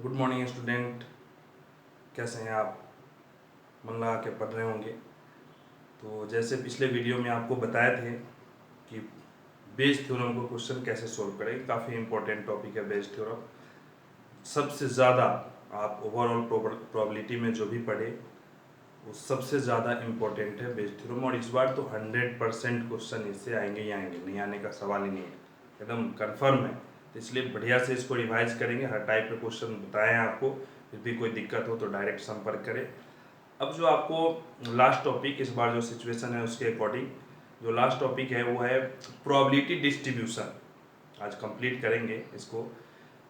Good morning student. कैसे हैं आप? मन लगा के पढ़ रहे होंगे। तो जैसे पिछले वीडियो में आपको बताए थे कि बेस थ्योरम को क्वेश्चन कैसे सोल्व करें, काफ़ी इंपॉर्टेंट टॉपिक है बेस थ्योरम। सबसे ज़्यादा आप ओवरऑल प्रोबेबिलिटी में जो भी पढ़े वो सबसे ज़्यादा इम्पोर्टेंट है बेस थ्योरम। और इस बार तो 100% क्वेश्चन इससे आएंगे ही आएंगे, नहीं आने का सवाल ही नहीं है, एकदम कंफर्म है। तो इसलिए बढ़िया से इसको रिवाइज करेंगे। हर टाइप के क्वेश्चन बताए हैं आपको। फिर भी कोई दिक्कत हो तो डायरेक्ट संपर्क करें। अब जो आपको लास्ट टॉपिक, इस बार जो सिचुएशन है उसके अकॉर्डिंग जो लास्ट टॉपिक है वो है प्रोबेबिलिटी डिस्ट्रीब्यूशन। आज कंप्लीट करेंगे इसको।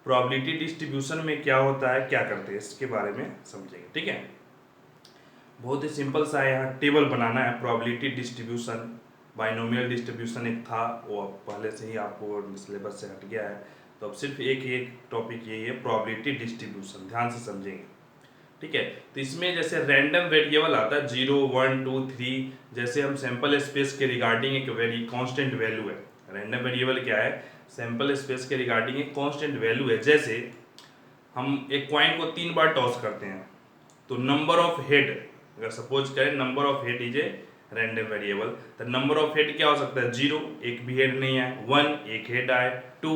प्रोबेबिलिटी डिस्ट्रीब्यूशन में क्या होता है, क्या करते हैं, इसके बारे में समझेंगे। ठीक है, बहुत ही सिंपल सा है। यहाँ टेबल बनाना है प्रोबेबिलिटी डिस्ट्रीब्यूशन। बाइनोमियल डिस्ट्रीब्यूशन एक था, वो पहले से ही आपको सिलेबस से हट गया है। तो अब सिर्फ एक टॉपिक यही है प्रोबेबिलिटी डिस्ट्रीब्यूशन, ध्यान से समझेंगे। ठीक है, तो इसमें जैसे रैंडम वेरिएबल आता है 0 1 2 3, जैसे हम सैंपल स्पेस के रिगार्डिंग एक कांस्टेंट वैल्यू है। रैंडम वेरिएबल क्या है? सैंपल स्पेस के रिगार्डिंग एक कांस्टेंट वैल्यू है। जैसे हम एक कॉइन को 3 बार टॉस करते हैं तो नंबर ऑफ हेड, अगर सपोज करें number of head is a random variable, तो नंबर ऑफ हेड क्या हो सकता है? 0, एक भी हेड नहीं है। 1, एक हेड आए। 2,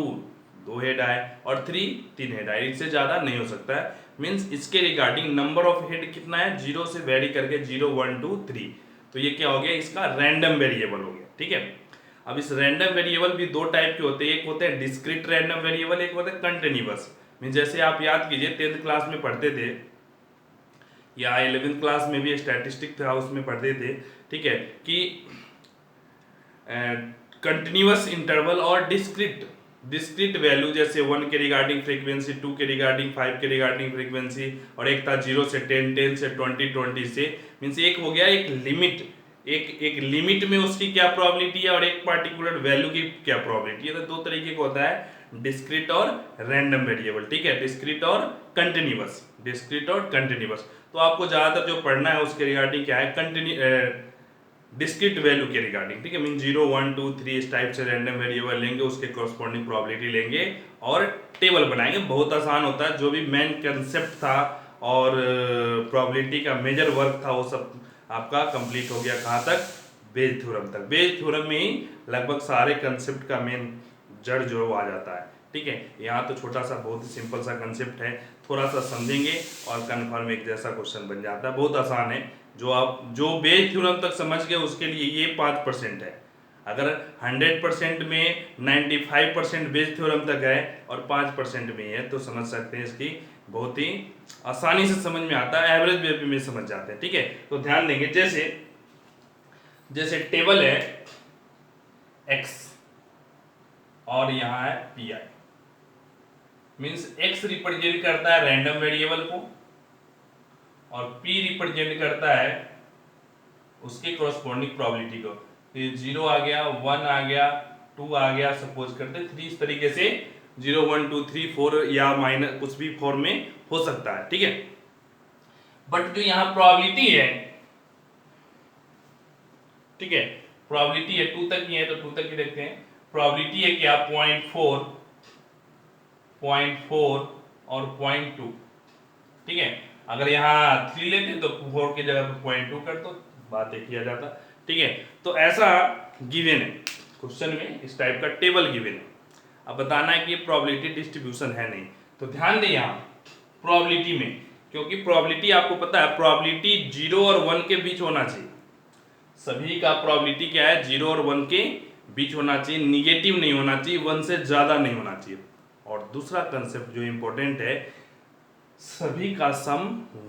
2 हेड आए। और 3, 3 हेड आए। इससे ज़्यादा नहीं हो सकता है। मीन्स इसके रिगार्डिंग नंबर ऑफ हेड कितना है? 0 से वेरी करके 0 1 2 3। तो ये क्या हो गया? इसका रैंडम वेरिएबल हो गया। ठीक है, अब इस रैंडम वेरिएबल भी दो टाइप के होते हैं। एक होते हैं डिस्क्रीट रैंडम वेरिएबल, एक होता है कंटिन्यूअस। मीन जैसे आप याद कीजिए 10th क्लास में पढ़ते थे या 11th क्लास में भी स्टैटिस्टिक था, उसमें पढ़ते थे। ठीक है, कि कंटिन्यूअस इंटरवल और डिस्क्रीट डिस्क्रीट वैल्यू, जैसे 1 के रिगार्डिंग फ्रीक्वेंसी, 2 के रिगार्डिंग, 5 के रिगार्डिंग फ्रीक्वेंसी, और एक था 0 से 10, 10 से 20, 20 से। मीन्स एक हो गया एक लिमिट, एक लिमिट में उसकी क्या प्रोबेबिलिटी है और एक पार्टिकुलर वैल्यू की क्या प्रोबेबिलिटी है। तो दो तरीके का होता है, डिस्क्रीट और रैंडम वेरिएबल। ठीक है, डिस्क्रीट और कंटिन्यूअस, डिस्क्रीट और कंटिन्यूअस। तो आपको ज्यादातर जो पढ़ना है उसके रिगार्डिंग क्या है? डिस्क्रीट वैल्यू के रिगार्डिंग। ठीक है, मीन 0 1 2 3 इस टाइप से रैंडम वेरिएबल लेंगे, उसके कॉरस्पॉन्डिंग प्रोबेबिलिटी लेंगे और टेबल बनाएंगे। बहुत आसान होता है। जो भी मेन कंसेप्ट था और प्रोबेबिलिटी का मेजर वर्क था वो सब आपका कंप्लीट हो गया। कहाँ तक? बेज थ्योरम तक। बेज थ्योरम में ही लगभग सारे कंसेप्ट का मेन जड़ जो है वो आ जाता है। ठीक है, यहाँ तो छोटा सा बहुत ही सिंपल सा कंसेप्ट है, थोड़ा सा समझेंगे और कन्फर्म एक जैसा क्वेश्चन बन जाता है। बहुत आसान है। जो बेज थ्योरम तक समझ गए उसके लिए ये 5% है। अगर 100% में 95% बेज थ्योरम तक है और 5% में है तो समझ सकते हैं इसकी बहुत ही आसानी से समझ में आता है, एवरेज वे में समझ जाते हैं। ठीक है, तो ध्यान देंगे। जैसे जैसे टेबल है x और यहाँ है P I, means x represent करता है रैंडम वेरिएबल को और p रिप्रेजेंट करता है उसके कॉरस्पॉन्डिंग प्रोबेबिलिटी को। तो ये 0 आ गया, 1 आ गया, 2 आ गया, सपोज करते 3। इस तरीके से 0 1 2 3 4 या माइनस कुछ भी फॉर्म में हो सकता है। ठीक है, बट जो यहाँ प्रोबेबिलिटी है, ठीक है, प्रोबेबिलिटी है 2 तक ही है तो 2 तक ही देखते हैं। प्रोबेबिलिटी है क्या? 0.4 और 0.2। ठीक है, अगर यहाँ 3 लेते तो 4 की जगह पर 0.2 कर दो, बात एक किया जाता। ठीक है, तो ऐसा गिवन है क्वेश्चन में, इस टाइप का टेबल गिवन है। अब बताना है कि ये प्रोबेबिलिटी डिस्ट्रीब्यूशन है नहीं। तो ध्यान दें यहाँ प्रोबेबिलिटी में, क्योंकि प्रोबेबिलिटी आपको पता है प्रोबेबिलिटी 0 और 1 के बीच होना चाहिए। सभी का प्रोबेबिलिटी क्या है? 0 और 1 के बीच होना चाहिए, निगेटिव नहीं होना चाहिए, 1 से ज्यादा नहीं होना चाहिए। और दूसरा कंसेप्ट जो इंपॉर्टेंट है, सभी का सम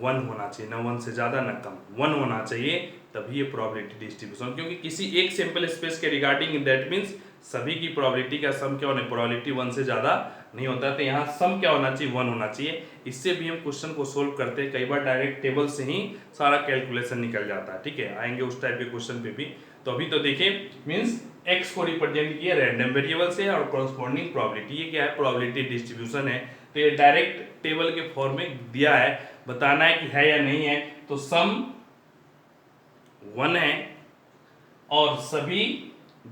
1 होना चाहिए, ना 1 से ज्यादा ना कम, 1 होना चाहिए, तभी ये प्रोबेबिलिटी डिस्ट्रीब्यूशन। क्योंकि किसी एक सैंपल स्पेस के रिगार्डिंग दैट मींस सभी की प्रोबेबिलिटी का सम क्या होना है? प्रोबेबिलिटी 1 से ज्यादा नहीं होता। तो यहाँ सम क्या होना चाहिए? 1 होना चाहिए। इससे भी हम क्वेश्चन को सोल्व करते हैं, कई बार डायरेक्ट टेबल से ही सारा कैलकुलेशन निकल जाता है। ठीक है, आएंगे उस टाइप के क्वेश्चन पे भी। तो अभी तो देखिए, मीन्स x को रिप्रेजेंट किया रैंडम वेरिएबल से और कॉरस्पॉन्डिंग प्रोबेबिलिटी, ये क्या है? प्रोबेबिलिटी डिस्ट्रीब्यूशन है। तो ये डायरेक्ट टेबल के फॉर्म में दिया है, बताना है कि है या नहीं है। तो सम 1 है और सभी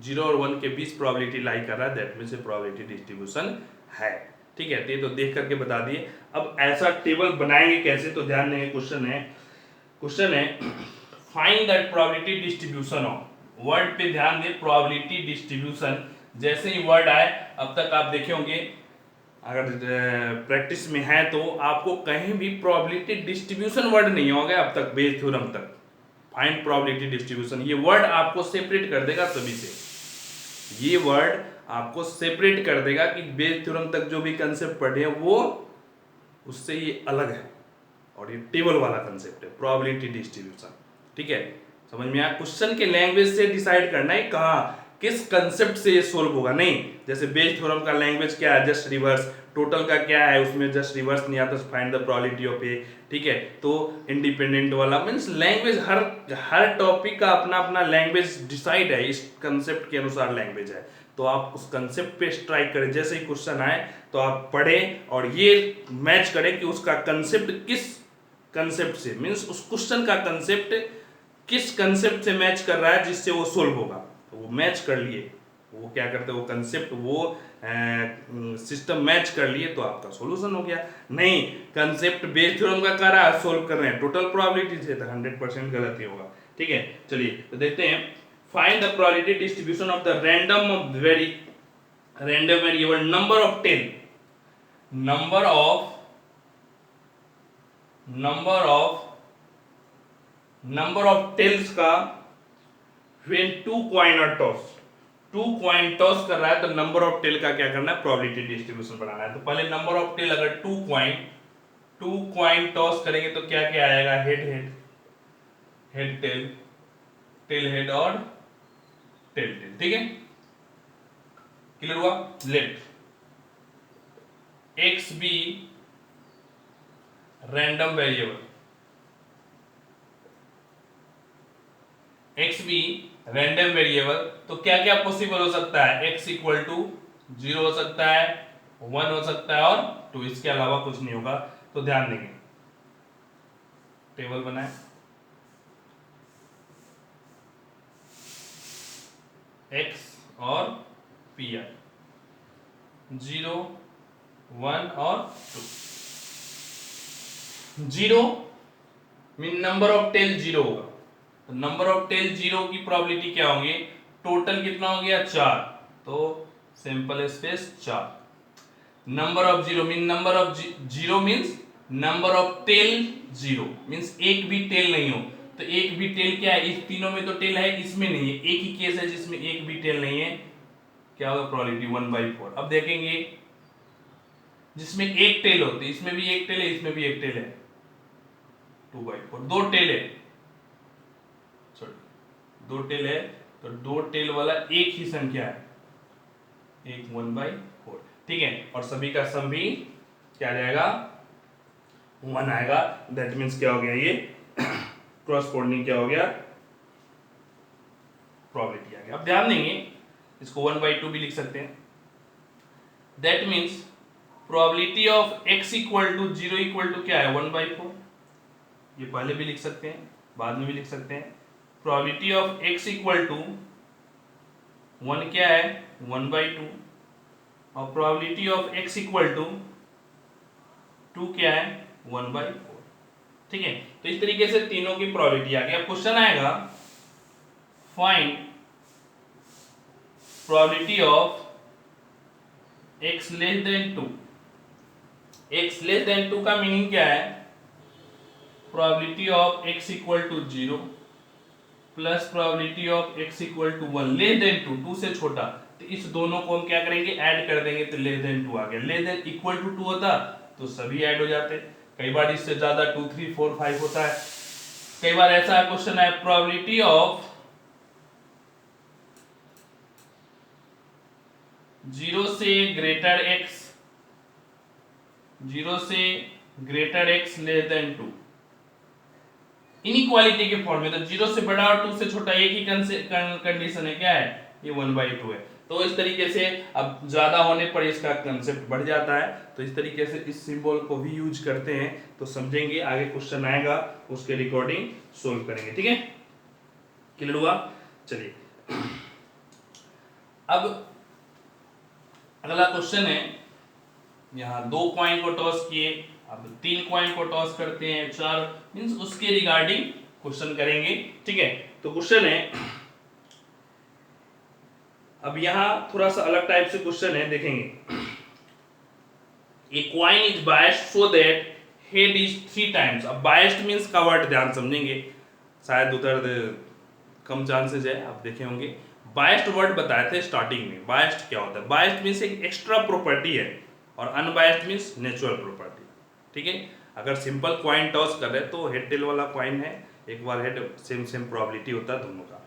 0 और 1 के बीच प्रोबेबिलिटी लाई कर रहा है, दैट मीन्स प्रोबेबिलिटी डिस्ट्रीब्यूशन है। ठीक है, तो ये तो देख करके बता दिए। अब ऐसा टेबल बनाएंगे कैसे, तो ध्यान देंगे। क्वेश्चन है find that probability distribution of, word पे ध्यान दें, प्रोबेबिलिटी डिस्ट्रीब्यूशन। जैसे ही वर्ड आए, अब तक आप देखे होंगे, अगर प्रैक्टिस में है तो आपको कहीं भी प्रोबेबिलिटी डिस्ट्रीब्यूशन वर्ड नहीं होगा अब तक, बेस थ्योरम तक। फाइंड प्रोबेबिलिटी डिस्ट्रीब्यूशन, ये वर्ड आपको सेपरेट कर देगा सभी से, ये वर्ड आपको सेपरेट कर देगा कि बेस थ्योरम तक जो भी कंसेप्ट पढ़े हैं वो उससे ये अलग है, और ये टेबल वाला कंसेप्ट है प्रोबेबिलिटी डिस्ट्रीब्यूशन। ठीक है, समझ में आया। क्वेश्चन के लैंग्वेज से डिसाइड करना है कहाँ किस कंसेप्ट से ये सोल्व होगा, नहीं जैसे बेस थ्योरम का लैंग्वेज क्या है, जस्ट रिवर्स। टोटल का क्या है, उसमें जस्ट रिवर्स नहीं आता, फाइंड द प्रोबेबिलिटी ऑफ ए। ठीक है, तो इंडिपेंडेंट वाला मींस लैंग्वेज, हर टॉपिक का अपना अपना लैंग्वेज डिसाइड है, इस कंसेप्ट के अनुसार लैंग्वेज है। तो आप उस कंसेप्ट पे स्ट्राइक करें, जैसे ही क्वेश्चन आए तो आप पढ़ें और ये मैच करें कि उसका कंसेप्ट किस कंसेप्ट से, मींस उस क्वेश्चन का कंसेप्ट किस कंसेप्ट से मैच कर रहा है जिससे वो सोल्व होगा। तो वो मैच कर लिए, वो क्या करते हैं, वो कंसेप्ट, वो सिस्टम मैच कर लिए तो आपका सॉल्यूशन हो गया। नहीं, कंसेप्ट बेस थ्योरम का कर रहा है, सोल्व कर रहे हैं टोटल प्रोबेबिलिटी से, तो 100% गलत ही होगा। ठीक है, चलिए तो देखते हैं। Find the probability distribution of the random variable number of tail, number of tails का when two coin are tossed, two coin toss कर रहा है तो नंबर ऑफ टेल का क्या करना है, प्रोबेबिलिटी डिस्ट्रीब्यूशन बनाना है। तो पहले नंबर ऑफ टेल, अगर टू कॉइन टॉस करेंगे तो क्या क्या आएगा, हेड टेल, टेल हेड और टेल टेल। ठीक है, क्लियर हुआ। Let X be random variable, X be random variable, तो क्या क्या पॉसिबल हो सकता है, x इक्वल टू 0 हो सकता है, 1 हो सकता है और 2, इसके अलावा कुछ नहीं होगा। तो ध्यान देंगे, टेबल बनाए, x और पी आई, 0 1 और 2। 0 मीन नंबर ऑफ टेल 0 होगा, तो नंबर ऑफ टेल 0 की प्रोबेबिलिटी क्या होगी, टोटल कितना हो गया 4, तो simple space 4। Number of 0 mean number of 0 means number of tail 0 means एक भी टेल नहीं हो, तो एक भी टेल क्या है, इस तीनों में तो टेल है, इसमें नहीं है, एक ही केस है जिसमें एक भी टेल नहीं है, क्या होगा प्रोबेबिलिटी 1/4। अब देखेंगे जिसमें एक टेल होती है, इसमें भी एक टेल है, इसमें भी एक टेल है, 2/4। दो टेल है, दो टेल है, तो दो टेल वाला एक ही संख्या है, एक 1/4। ठीक है, और सभी का सम भी क्या आ जाएगा, 1 आएगा। दैट मीन्स क्या हो गया, ये क्रॉसपोंडिंग क्या हो गया, प्रोबेबिलिटी आ गया। अब ध्यान देंगे, इसको 1/2 भी लिख सकते हैं। That means probability of x equal to 0 equal to क्या है, 1/4। ये पहले भी लिख सकते हैं, बाद में भी लिख सकते हैं। Probability of x equal to 1 क्या है, 1/2, और probability of x equal to 2 क्या है, 1/4। ठीक है, तो इस तरीके से तीनों की प्रोबेबिलिटी आ गई। अब क्वेश्चन आएगा, find probability of x less than 2। x less than 2 का मीनिंग क्या है, probability of x equal to 0 plus probability of x equal to 1 less than 2, 2 से छोटा, तो इस दोनों को हम क्या करेंगे, ऐड कर देंगे, तो लेस देन 2 आ गया। लेस देन इक्वल टू 2 होता तो सभी ऐड हो जाते, कई बार इससे ज्यादा 2 3 4 5 होता है। कई बार ऐसा क्वेश्चन है, प्रोबेबिलिटी ऑफ 0 से ग्रेटर x, 0 से greater x less than 2, inequality के फॉर्म में, तो 0 से बड़ा और 2 से छोटा एक ही कंडीशन है, क्या है, ये 1/2 है। तो इस तरीके से अब ज्यादा होने पर इसका कंसेप्ट बढ़ जाता है, तो इस तरीके से इस सिंबल को भी यूज करते हैं, तो समझेंगे, आगे क्वेश्चन आएगा उसके रिकॉर्डिंग सोल्व करेंगे। ठीक है, क्लियर हुआ। चलिए अब अगला क्वेश्चन है, यहाँ 2 कॉइन को टॉस किए, अब 3 कॉइन को टॉस करते हैं, 4 मींस उसके रिगार्डिंग क्वेश्चन करेंगे। ठीक है, तो क्वेश्चन है, अब यहाँ थोड़ा सा अलग टाइप से क्वेश्चन है, देखेंगे। A coin is biased so that head is 3 times. अब बायस्ड मींस का वर्ड ध्यान समझेंगे, शायद उधर कम चांसेस है, आप देखे होंगे। बायस्ड वर्ड बताए थे स्टार्टिंग में। बायस्ड क्या होता है? बायस्ड मींस एक एक्स्ट्रा प्रॉपर्टी है और अनबायस्ड मींस नेचुरल प्रॉपर्टी। ठीक है, अगर सिंपल कॉइन टॉस कर रहे हैं तो हेड टेल वाला कॉइन है, एक बार हेड सेम सेम प्रोबेबिलिटी होता है दोनों का।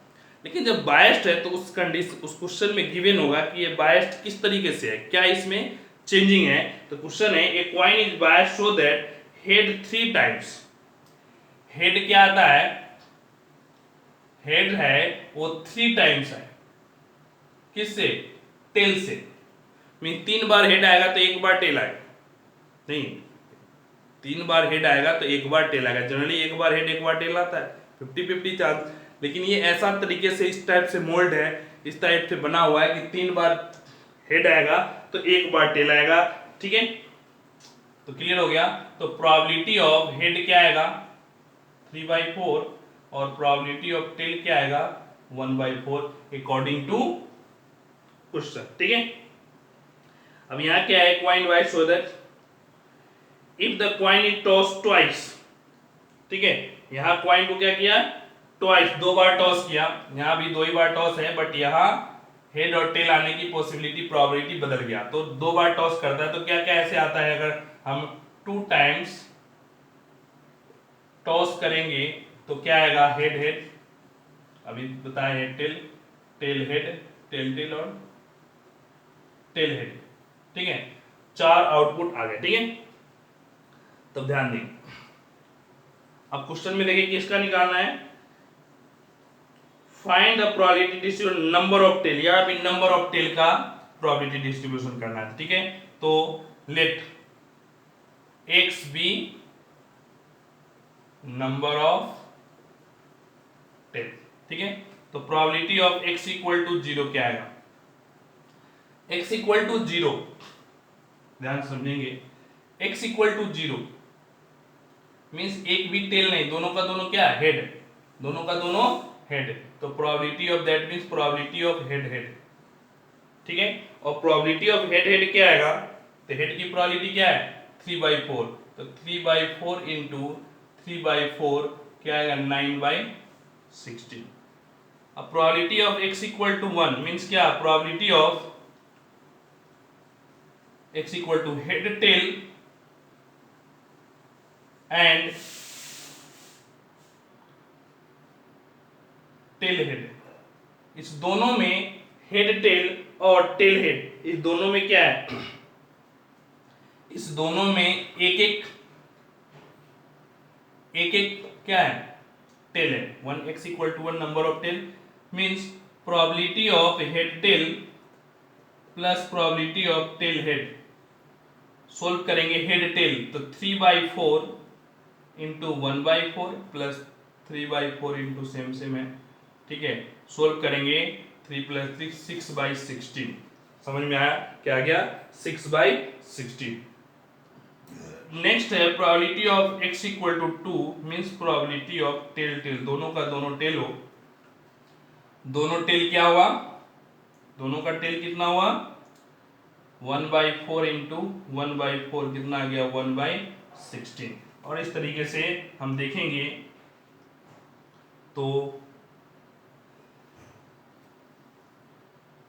लेकिन जब बायस्ड है तो उस कंडीशन, उस क्वेश्चन में गिवन होगा कि ये बायस्ड किस तरीके से है, क्या इसमें चेंजिंग है। तो क्वेश्चन है, a coin is biased so that head 3 times. Head क्या आता है? हेड है वो 3 टाइम्स है, किससे? टेल से। मीन 3 बार हेड आएगा तो 1 बार टेल आएगा, नहीं 3 बार हेड आएगा तो 1 बार टेल आएगा। जनरली 1 बार हेड 1 बार टेल आता है, 50-50 चांस। लेकिन ये ऐसा तरीके से इस टाइप से मोल्ड है, इस टाइप से बना हुआ है कि 3 बार हेड आएगा तो 1 बार टेल आएगा। ठीक है, तो क्लियर हो गया। तो प्रोबेबिलिटी ऑफ हेड क्या आएगा? 3/4 और प्रोबेबिलिटी ऑफ टेल क्या आएगा? 1/4 अकॉर्डिंग टू क्वेश्चन। ठीक है, अब यहां क्या है? Coin wise so that if the coin is toss twice. ठीक है, यहां कॉइन को क्या किया? ट्वाइस, 2 बार टॉस किया। यहां भी 2 ही बार टॉस है, बट यहां हेड और टेल आने की पॉसिबिलिटी, प्रोबेबिलिटी बदल गया। तो 2 बार टॉस करता है तो क्या क्या ऐसे आता है? अगर हम 2 टाइम्स टॉस करेंगे तो क्या आएगा? हेड हेड, अभी बताए head tail, tail head, tail tail और टेल हेड। ठीक है, 4 आउटपुट आ गए। ठीक है, तब ध्यान दें। अब क्वेश्चन में देखिए किसका निकालना है? Find the probability distribution number of tail, या भी नंबर ऑफ टेल का प्रोबेबिलिटी डिस्ट्रीब्यूशन करना है। ठीक है, तो let x be number of tail. ठीक है, तो probability of x equal to 0 क्या आएगा? x इक्वल टू 0, ध्यान समझेंगे, x इक्वल टू 0 मींस एक भी टेल नहीं, दोनों का दोनों क्या? हेड, दोनों का दोनों हेड। तो probability of that means probability of head head. ठीक है, और प्रोबेबिलिटी ऑफ हेड हेड क्या आएगा? तो हेड की प्रोबेबिलिटी क्या है? 3/4। तो 3/4 इंटू 3/4 क्या आएगा? 9/16। अब probability of x equal to 1 means क्या? Probability of x equal to head tail and tail head. इस दोनों में हेड टेल और टेल हेड, इस दोनों में क्या है? इस दोनों में एक एक क्या है? टेल है। 1x equal to 1 number of tail means probability of head tail plus probability of tail head. Solve करेंगे हेड टेल तो 3/4 into 1/4 plus 3/4 into same same है। ठीक है, सोल्व करेंगे 3 + 3 6/16। समझ में आया क्या आ गया? 6/16। नेक्स्ट है probability of x equal to 2 means probability of tail tail, दोनों का दोनों टेल हो। दोनों टेल क्या हुआ? दोनों का टेल कितना हुआ? 1/4 इंटू 1/4 कितना आ गया? 1/16। और इस तरीके से हम देखेंगे तो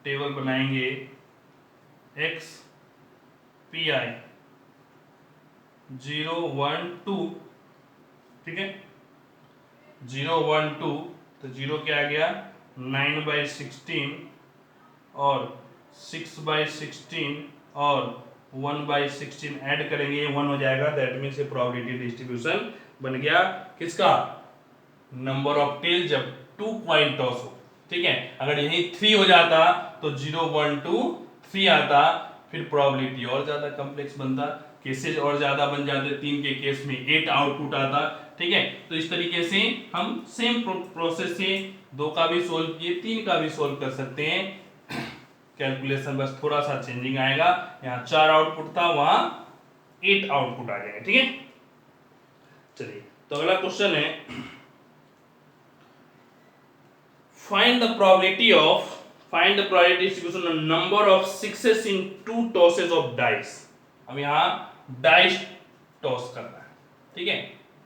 टेबल बनाएंगे x pi 0 1 2। ठीक है, 0 1 2 तो 0 क्या आ गया? 9/16 और 6/16 और 1/16 ऐड करेंगे 1 हो जाएगा। दैट मीन्स प्रोबेबिलिटी डिस्ट्रीब्यूशन बन गया किसका? नंबर ऑफ टेल जब 2 कॉइन टॉस हो। ठीक है, अगर यही 3 हो जाता तो 0 1 2 3 आता, फिर प्रोबेबिलिटी और ज्यादा कॉम्प्लेक्स बनता, केसेस और ज्यादा बन जाते। 3 के केस में 8 आउटपुट आता। ठीक है, तो इस तरीके से हम सेम प्रोसेस से 2 का भी सोल्व किए, 3 का भी सोल्व कर सकते हैं। कैलकुलेशन बस थोड़ा सा चेंजिंग आएगा, यहाँ 4 आउटपुट था, वहां 8 आउटपुट आ जाएंगे। ठीक है, चलिए तो अगला क्वेश्चन है, find the probability distribution of number of sixes in 2 tosses of dice। अब यहाँ डाइस टॉस करना है, ठीक है,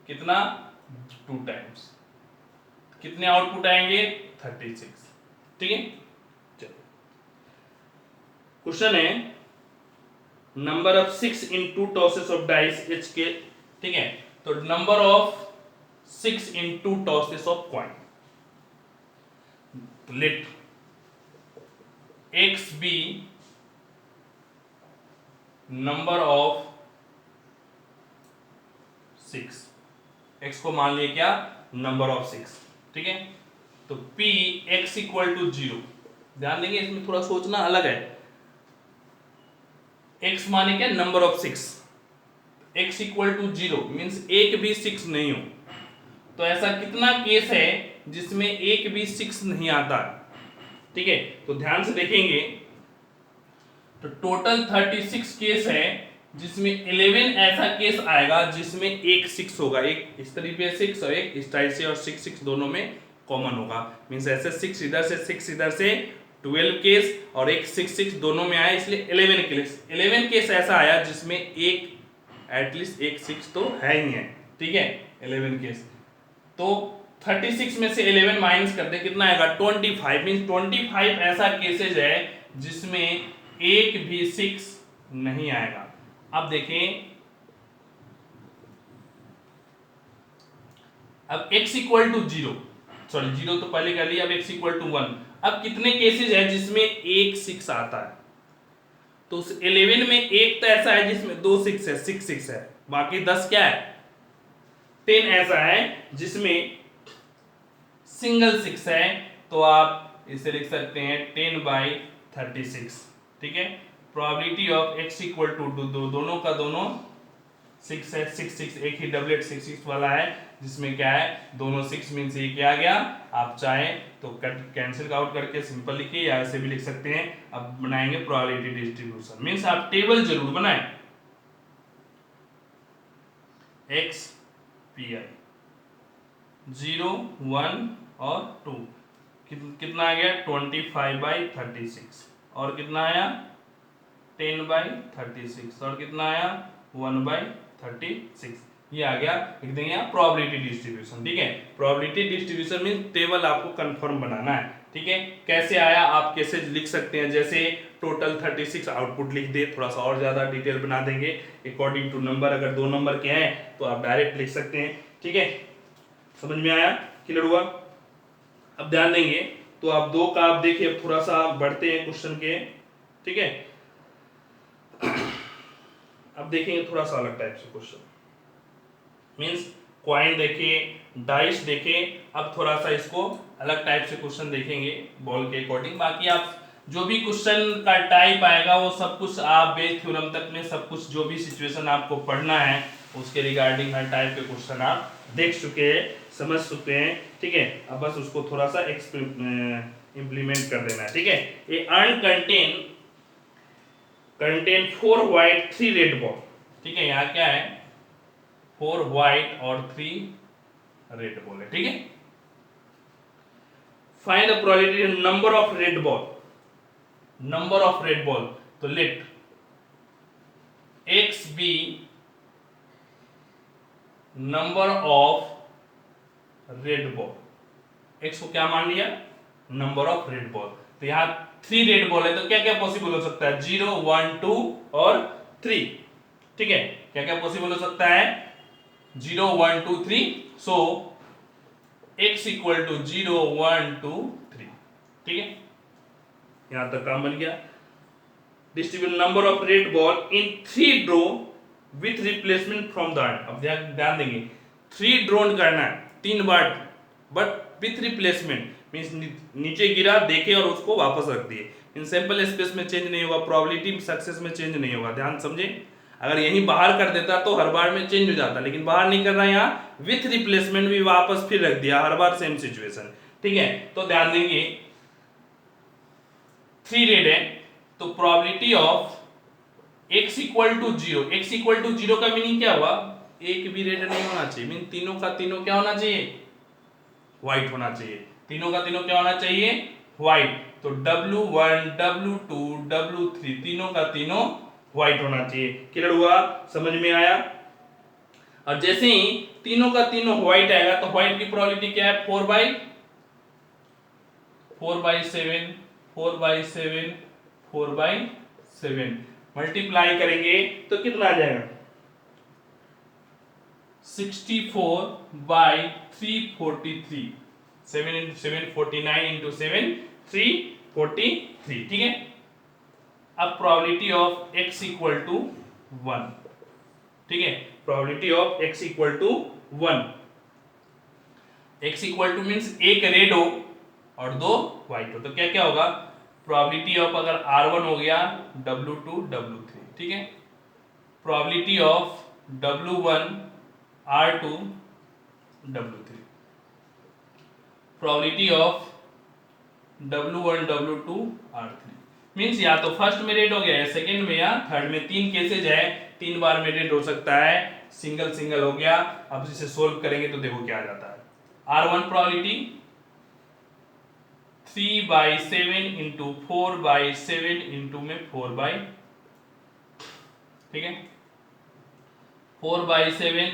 कितना 2 टाइम्स, कितने आउटपुट आएंगे 36। ठीक है, चलो क्वेश्चन है, number of 6 in 2 tosses of dice एच के। ठीक है, तो number of 6 in 2 tosses of coin, let x be number of 6, x को मान लिया क्या नंबर ऑफ 6। ठीक है, तो p x इक्वल टू 0, ध्यान देंगे इसमें थोड़ा सोचना अलग है। x माने क्या number of 6, x equal to 0 means एक भी 6 नहीं हो। तो ऐसा कितना केस है जिसमें एक भी 6 नहीं आता। ठीक है, तो ध्यान से देखेंगे तो टोटल 36 केस है जिसमें 11 ऐसा केस आएगा जिसमें एक 6 होगा, एक इस तरीके से 6 और एक इस टाइप से, और 6 6 दोनों में कॉमन होगा, मींस ऐसे 6 इधर से 6 इधर से 12 केस और एक 6 6 दोनों में आया, इसलिए 11 केस ऐसा आया जिसमें एक एटलीस्ट एक 6 तो है ही है। ठीक है, 11 केस, तो 36 में से 11 माइनस कर दे, कितना आएगा 25, मींस 25 ऐसा केसेज है जिसमें एक भी 6 नहीं आएगा। अब देखें, अब x इक्वल टू 0, सॉरी 0 तो पहले कर लिया, अब x इक्वल टू 1। अब कितने केसेज है जिसमें एक 6 आता है, तो उस 11 में एक तो ऐसा है जिसमें 2 6 है, 6 6 है, बाकी 10 क्या है 10 ऐसा है जिसमें सिंगल 6 है, तो आप इसे लिख सकते हैं 10/36। ठीक है, probability of x equal to दोनों का दोनों 6 है, 6 6 एक ही डबलेट 6 6 वाला है जिसमें क्या है दोनों 6 मीन्स ये क्या आ गया। आप चाहें तो कैंसिल आउट करके सिंपल लिखिए या ऐसे भी लिख सकते हैं। अब बनाएंगे प्रोबेबिलिटी डिस्ट्रीब्यूशन, मीन्स आप टेबल जरूर बनाएं, x pi 0 1 और 2 कितना आ गया 25/36, और कितना आया 10/36, और कितना आया 1/36, ये आ गया। लिख देंगे यहाँ प्रोबेबिलिटी डिस्ट्रीब्यूशन। ठीक है, प्रोबेबिलिटी डिस्ट्रीब्यूशन मीन टेबल आपको कंफर्म बनाना है। ठीक है, कैसे आया आप कैसे लिख सकते हैं, जैसे टोटल 36 आउटपुट लिख दे, थोड़ा सा और ज्यादा डिटेल बना देंगे अकॉर्डिंग टू नंबर, अगर 2 नंबर के हैं तो आप डायरेक्ट लिख सकते हैं। ठीक है, समझ में आया, क्लियर हुआ। अब ध्यान देंगे तो आप 2 का आप देखिए, थोड़ा सा बढ़ते हैं क्वेश्चन के। ठीक है, अब देखेंगे थोड़ा सा अलग टाइप से क्वेश्चन, मींस कॉइन देखे, डाइस देखे, अब थोड़ा सा इसको अलग टाइप से क्वेश्चन देखेंगे बॉल के अकॉर्डिंग। बाकी आप जो भी क्वेश्चन का टाइप आएगा वो सब कुछ आप बेस थ्योरम तक में सब कुछ जो भी सिचुएशन आपको पढ़ना है उसके रिगार्डिंग हर टाइप के क्वेश्चन आप देख चुके हैं, समझ चुके हैं। ठीक है, अब बस उसको थोड़ा सा इम्प्लीमेंट कर देना है। ठीक है, ये earn contain 4 white 3 red ball. ठीक है, यहाँ क्या है 4 व्हाइट और 3 रेड बॉल है। ठीक है, find the probability number of red ball, number of red ball, तो let x be number of red ball, x को क्या मान लिया नंबर ऑफ रेड बॉल, तो यहां 3 रेड बॉल है, तो क्या क्या पॉसिबल हो सकता है 0 1 2 और 3। ठीक है, क्या क्या पॉसिबल हो सकता है 0 1 2 3, सो x इक्वल टू 0 1 2 3। ठीक है, यहां तक काम बन गया। Distribute number of red ball in 3 draw with replacement from the earn. अब ध्यान देंगे 3 ड्रॉन करना है 3 बार, बट विथ रिप्लेसमेंट मींस नीचे गिरा देखे और उसको वापस रख दिए, इन सैंपल स्पेस में चेंज नहीं होगा, प्रोबेबिलिटी सक्सेस में चेंज नहीं होगा। ध्यान समझे, अगर यहीं बाहर कर देता तो हर बार में चेंज हो जाता, लेकिन बाहर नहीं कर रहा, यहाँ विथ रिप्लेसमेंट भी वापस फिर रख दिया, हर बार सेम सिचुएशन। ठीक है, तो ध्यान देंगे 3 रेड है, तो probability of x equal to zero, x equal to zero का मीनिंग क्या हुआ, एक भी रेड नहीं होना चाहिए, मीन तीनों का तीनों क्या होना चाहिए, व्हाइट होना चाहिए, तीनों का तीनों क्या होना चाहिए, व्हाइट। तो W1 W2 W3 तीनों का तीनों व्हाइट होना चाहिए। क्लियर हुआ, समझ में आया। और जैसे ही तीनों का तीनों व्हाइट आएगा तो व्हाइट की प्रोबेबिलिटी क्या है, 4/7 4/7 4/7 मल्टीप्लाई करेंगे तो कितना आ जाएगा, 64/343 7 into 7 49 into 7 343। ठीक है, अब probability of x equal to 1, ठीक है, probability of x equal to 1, x equal to means एक रेड हो और दो व्हाइट हो, तो क्या क्या होगा, प्रोबेबिलिटी ऑफ अगर R1 हो गया W2 W3, ठीक है, probability of W1 R2 W3, probability of W1 W2 R3, means या तो फर्स्ट में रेड हो गया है, सेकंड में या थर्ड में, तीन केसेज है, तीन बार में रेड हो सकता है, सिंगल सिंगल हो गया। अब इसे सोल्व करेंगे तो देखो क्या आ जाता है, R1 प्रोबेबिलिटी 3/7 इंटू 4/7 इंटू में 4/, ठीक है, 4/7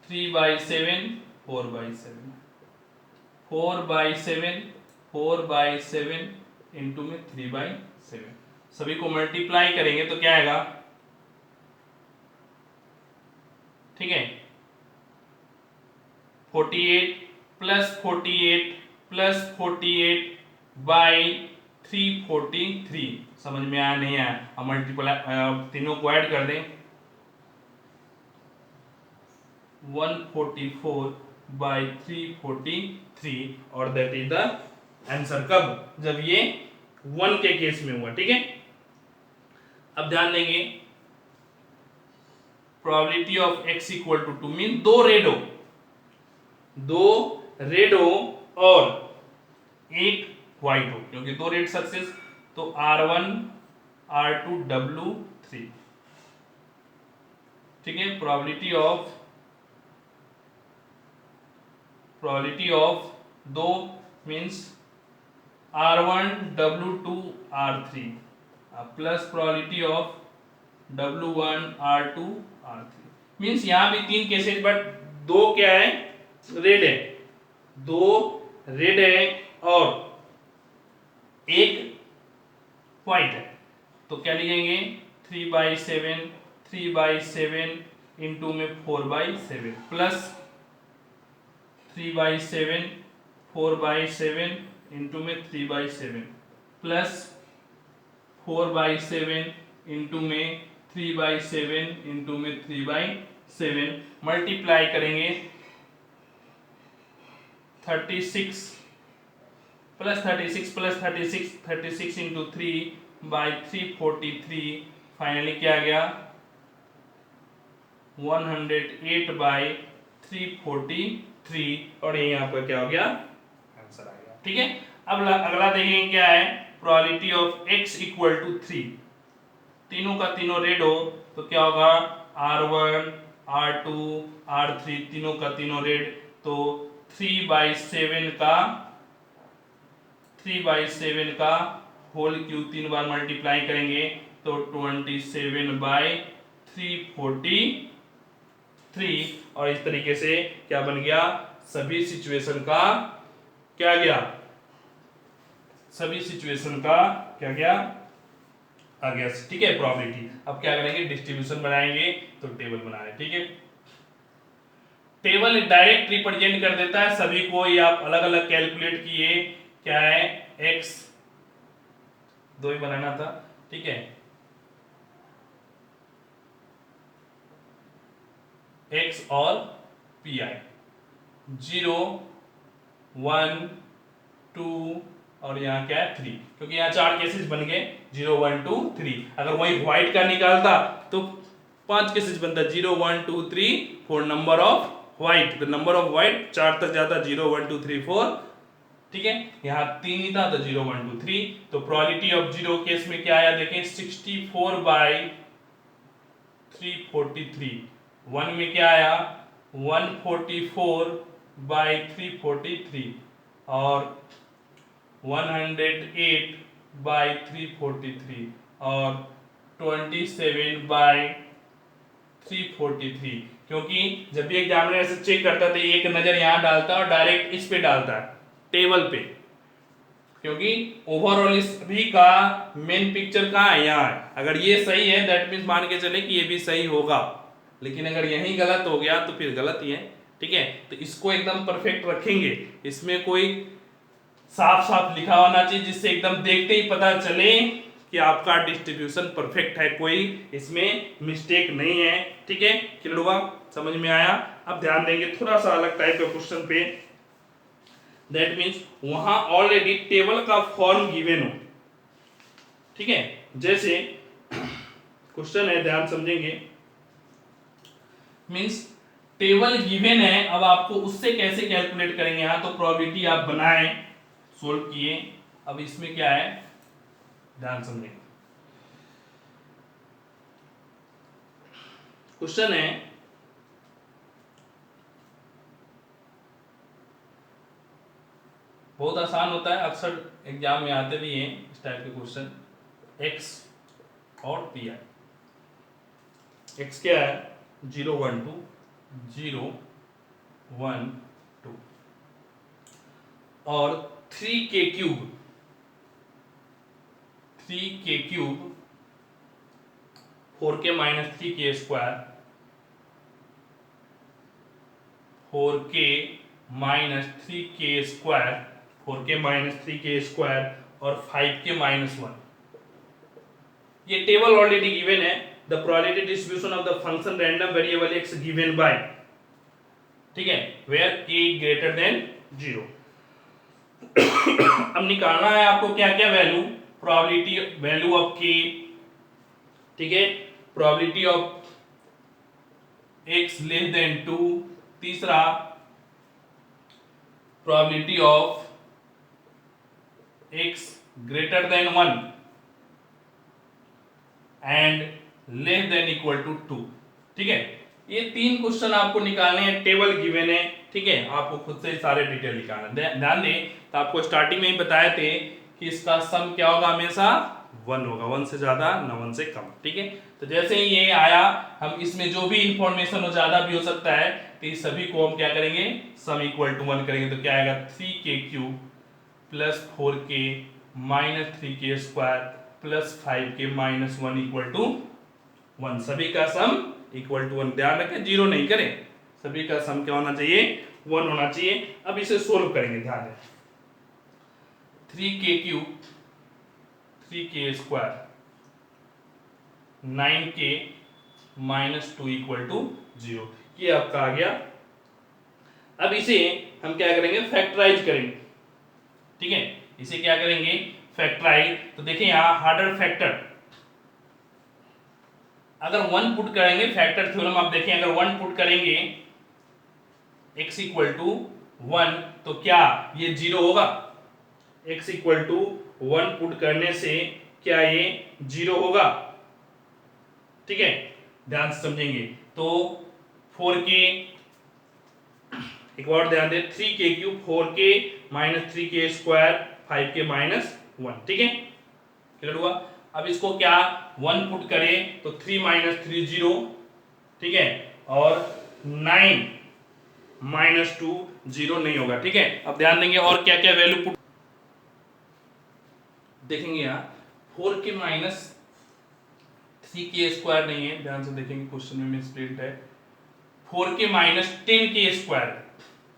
3/7 4/7 4/7 4/7 इंटू में 3/7, सभी को मल्टीप्लाई करेंगे तो क्या आएगा, ठीक है, 48 प्लस 48 प्लस 48 बाई 343, समझ में आया नहीं आया, अब मल्टीप्लाई तीनों को ऐड कर दें, 144/343 और दैट इज द आंसर। कब, जब ये 1 के केस में हुआ, ठीक है। अब ध्यान देंगे, probability of x equal to 2 mean दो रेड हो और एक व्हाइट हो, क्योंकि दो रेड सक्सेस, तो R1 R2 W3, ठीक है, प्रोबेबिलिटी ऑफ दो means R1 W2 R3 plus probability of W1 R2 R3, means यहां भी तीन केसेस, बट दो क्या है, रेड है, दो रेड है और एक व्हाइट है, तो क्या लिखेंगे, 3/7 इंटू में 4/7 प्लस 3/7 4/7 इंटू में 3/7 प्लस 4/7 इंटू में 3/7 इंटू में 3/7 मल्टीप्लाई करेंगे, 36 प्लस 36 प्लस 36 36 इंटू 3/343, फाइनली क्या आ गया, 108/343, और ये आपका क्या हो गया, आंसर आ गया, ठीक है। अब अगला देखेंगे क्या है, probability of x equal to 3, तीनों का तीनों रेड हो तो क्या होगा, R1 R2 R3 तीनों का तीनों रेड, तो 3/7 का होल क्यूब तीन बार मल्टीप्लाई करेंगे तो 27/343, और इस तरीके से क्या बन गया, सभी सिचुएशन का क्या गया, सभी सिचुएशन का क्या गया, आ गया, ठीक है, प्रोबेबिलिटी। अब क्या करेंगे, डिस्ट्रीब्यूशन बनाएंगे, तो टेबल बना रहे, ठीक है, टेबल डायरेक्ट रिप्रेजेंट कर देता है सभी को, ये आप अलग अलग कैलकुलेट किए, क्या है, x दो ही बनाना था, ठीक है, x और pi 0 1 2 और यहाँ क्या है 3, क्योंकि यहाँ चार केसेस बन गए, 0 1 2 3, अगर वही व्हाइट का निकालता तो 5 केसेस बनता, 0 1 2 3 4 number of white, the number of white 4 तक जाता, 0 1 2 3 4 ठीक है, यहाँ 3 ही था तो 0 1 2 3, तो प्रोबेबिलिटी ऑफ 0 केस में क्या आया देखें 64/343, 1 में क्या आया 144/343 और 108/343 और 27/343, क्योंकि जब भी एग्जामिनर ऐसे चेक करता है तो एक नजर यहाँ डालता है और डायरेक्ट इस पे डालता है टेबल पे, क्योंकि ओवरऑल इस सभी का मेन पिक्चर कहाँ है, यहाँ है। अगर ये सही है दैट मीन्स मान के चले कि ये भी सही होगा, लेकिन अगर यही गलत हो गया तो फिर गलत ही है। ठीक है, तो इसको एकदम परफेक्ट रखेंगे, इसमें कोई साफ साफ लिखा होना चाहिए जिससे एकदम देखते ही पता चले कि आपका डिस्ट्रीब्यूशन परफेक्ट है, कोई इसमें मिस्टेक नहीं है। ठीक है, क्लियर हुआ, समझ में आया। अब ध्यान देंगे थोड़ा सा अलग टाइप के क्वेश्चन पे, दैट मीन्स वहां ऑलरेडी टेबल का फॉर्म गिवन हो। ठीक है, जैसे क्वेश्चन है, ध्यान समझेंगे, मीन्स टेबल गिवन है, अब आपको उससे कैसे कैलकुलेट करेंगे। यहां तो प्रोबेबिलिटी आप बनाए, सोल्व किए, अब इसमें क्या है ध्यान समझेंगे। क्वेश्चन है बहुत आसान होता है, अक्सर एग्जाम में आते भी हैं इस टाइप के क्वेश्चन। x और पी आई, x क्या है 0 1 2 0 1 2 और 3k cube 4k minus 3k square 4k minus 3k square 4k minus 3k square और 5k माइनस 1। ये टेबल ऑलरेडी गिवन है, the probability distribution of the function random variable x given by, ठीक है, where k greater than 0। अब निकालना है आपको क्या क्या value, probability value of k, ठीक है, probability of x less than 2, तीसरा probability of x greater than 1 and less than equal to 2। ठीक है, ये 3 क्वेश्चन आपको निकालने हैं, टेबल गिवन है। ठीक है, आपको खुद से सारे डिटेल निकालना है। ध्यान दें, तो आपको स्टार्टिंग में ही बताए थे कि इसका सम क्या होगा, हमेशा 1 होगा, 1 से ज्यादा न 1 से कम। ठीक है, तो जैसे ही ये आया, हम इसमें जो भी इंफॉर्मेशन हो ज्यादा भी हो सकता है, तो इस सभी को हम क्या करेंगे, सम इक्वल टू 1 करेंगे। तो क्या आएगा 3k cube plus 4k minus 3k square plus 5k minus 1 equal to 1। सभी का सम इक्वल टू 1। ध्यान रखें, जीरो नहीं करें, सभी का सम क्या होना चाहिए, 1 होना चाहिए। अब इसे सोल्व करेंगे, ध्यान दें, 3k cube 3k square 9k minus 2 equal to 0, ये आपका आ गया। अब इसे हम क्या करेंगे, फैक्टराइज करेंगे। ठीक है, इसे क्या करेंगे, फैक्टराइज। तो देखिए यहां हार्डर फैक्टर, अगर 1 पुट करेंगे, फैक्टर थ्योरम आप देखें, अगर 1 पुट करेंगे x इक्वल टू 1 तो क्या ये 0 होगा, x इक्वल टू 1 पुट करने से क्या ये 0 होगा। ठीक है, ध्यान से समझेंगे। तो 4k, एक और ध्यान दें, 3k cube 4k minus 3k square 5k minus 1। ठीक है, क्लियर हुआ। अब इसको क्या 1 पुट करें तो 3 माइनस 3 0, ठीक है, और 9 माइनस 2 0 नहीं होगा। ठीक है, अब ध्यान देंगे और क्या क्या वैल्यू पुट देखेंगे। यहाँ 4k माइनस 3k स्क्वायर नहीं है, ध्यान से देखेंगे, क्वेश्चन में मिसप्रिंट है। 4k माइनस 10k स्क्वायर,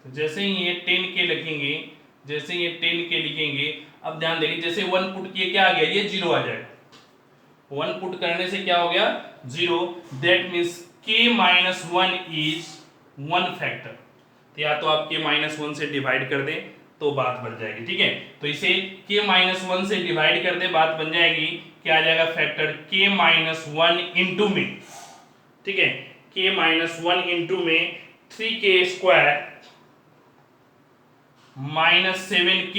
तो जैसे ही ये 10k लिखेंगे, जैसे ये 10k लिखेंगे, अब ध्यान देंगे, जैसे 1 पुट किए क्या आ गया, ये 0 आ जाएगा। 1 पुट करने से क्या हो गया 0, that means k minus 1 is 1 factor. तो या तो आप k माइनस 1 से डिवाइड कर दें तो बात बन जाएगी। ठीक है, तो इसे k माइनस 1 से डिवाइड कर दें, बात बन जाएगी, क्या आ जाएगा फैक्टर k माइनस 1 इंटू में, ठीक है, k माइनस 1 इंटू में 3k square -7k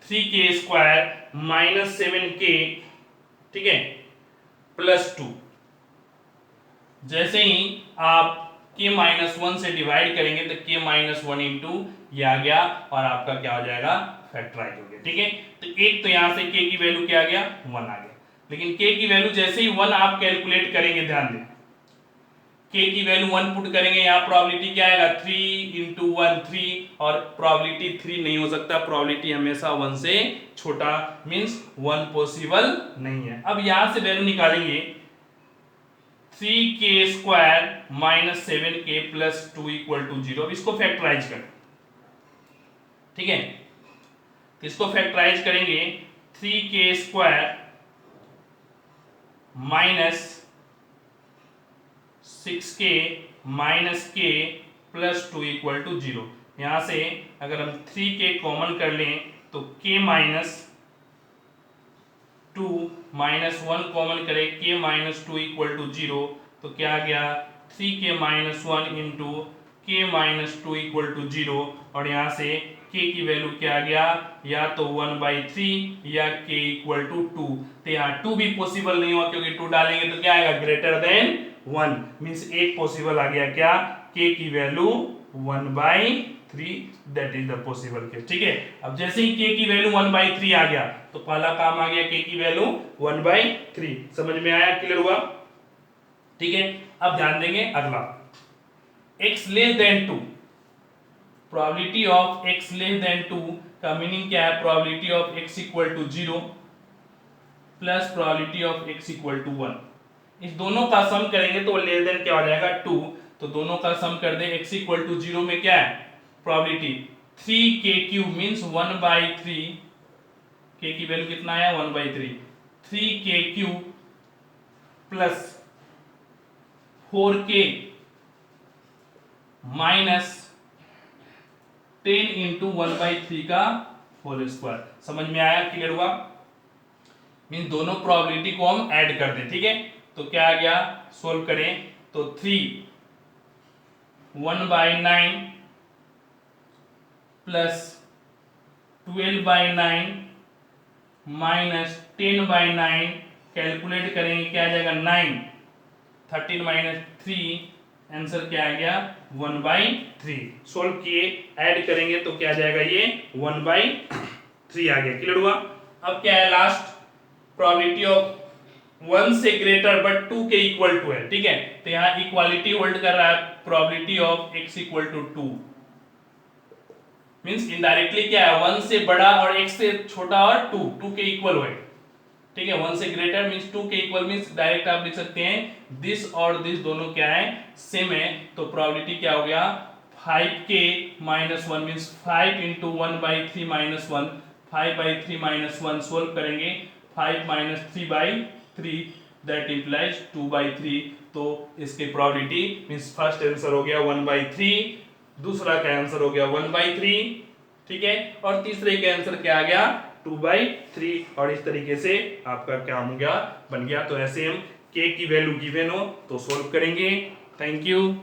3k square -7k, ठीक है, +2। जैसे ही आप k -1 से डिवाइड करेंगे तो k -1 इंटू ये आ गया और आपका क्या हो जाएगा, फैक्टराइज हो गया, ठीक है। तो एक तो यहां से k की वैल्यू क्या आ गया, 1 आ गया। लेकिन k की वैल्यू जैसे ही 1 आप कैलकुलेट करेंगे, ध्यान दें, k की वैल्यू 1 पुट करेंगे, यहाँ प्रोबेबिलिटी क्या आएगा, 3 इंटू 1 3, और प्रोबेबिलिटी 3 नहीं हो सकता, प्रोबेबिलिटी हमेशा 1 से छोटा, मींस 1 पॉसिबल नहीं है। अब यहां से वैल्यू निकालेंगे, 3k स्क्वायर -7k +2 = 0। अब इसको फैक्टराइज करें, ठीक है, तो इसको फैक्टराइज करेंगे, 3k स्क्वायर -6k -k +2 = 0। यहां से अगर हम 3k कॉमन कर लें तो k -2 -1 कॉमन करें, k -2 = 0, तो क्या आ गया, 3k -1 इंटू k -2 = 0, और यहाँ से k की वैल्यू क्या आ गया, या तो 1/3 या k = 2। तो यहाँ 2 भी पॉसिबल नहीं हुआ, क्योंकि 2 डालेंगे तो क्या आएगा, ग्रेटर देन 1, मींस एक पॉसिबल आ गया, क्या, k की value 1/3, that is the possible case, ठीक है। अब जैसे ही k की वैल्यू 1/3 आ गया तो पहला काम आ गया, k की वैल्यू 1/3, समझ में आया, क्लियर हुआ, ठीक है। अब ध्यान देंगे अगला, x less than 2, probability of x less than 2 का मीनिंग क्या है, probability of x = 0 plus probability of x = 1। इस दोनों का सम करेंगे तो लेस देन क्या हो जाएगा, 2, तो दोनों का सम कर दें, x = 0 में क्या है, प्रोबेबिलिटी 3k³ मींस 1/3, k की वैल्यू कितना है, 1/3, 3k³ plus 4k minus 10 into 1/3 का होल स्क्वायर। समझ में आया, क्लियर हुआ, मीन दोनों प्रोबेबिलिटी को हम ऐड कर दें, ठीक है। तो क्या आ गया, सोल्व करें तो 3 1/9 प्लस 12/9 माइनस 10/9, कैलकुलेट करेंगे क्या आ जाएगा, 9, 13 - 3, आंसर क्या आ गया, 1/3। सोल्व किए, ऐड करेंगे तो क्या आ जाएगा, ये 1/3 आ गया, क्लियर हुआ। अब क्या है लास्ट, प्रोबेबिलिटी ऑफ 1 से ग्रेटर बट 2 के इक्वल टू है, ठीक है, तो यहां इक्वालिटी होल्ड कर रहा है, probability of x = 2, means indirectly क्या है, 1 से बड़ा और x से छोटा और 2 के इक्वल हुए, ठीक है। 1 से ग्रेटर मींस 2 के इक्वल, मींस डायरेक्ट आप लिख सकते हैं दिस और दिस दोनों क्या है, सेम है, तो प्रोबेबिलिटी क्या हो गया, 5k -1 मींस 5 इंटू 1/3 -1, 5/3 -1, सोल्व करेंगे 5 - 3/3, दैट इंप्लाइज 2/3। तो इसकी प्रोबेबिलिटी मींस फर्स्ट आंसर हो गया 1/3, दूसरा का आंसर हो गया 1/3, ठीक है, और तीसरे का आंसर क्या आ गया, 2/3, और इस तरीके से आपका काम हो गया, बन गया। तो ऐसे हम k की वैल्यू गिवन हो तो सोल्व करेंगे। Thank you.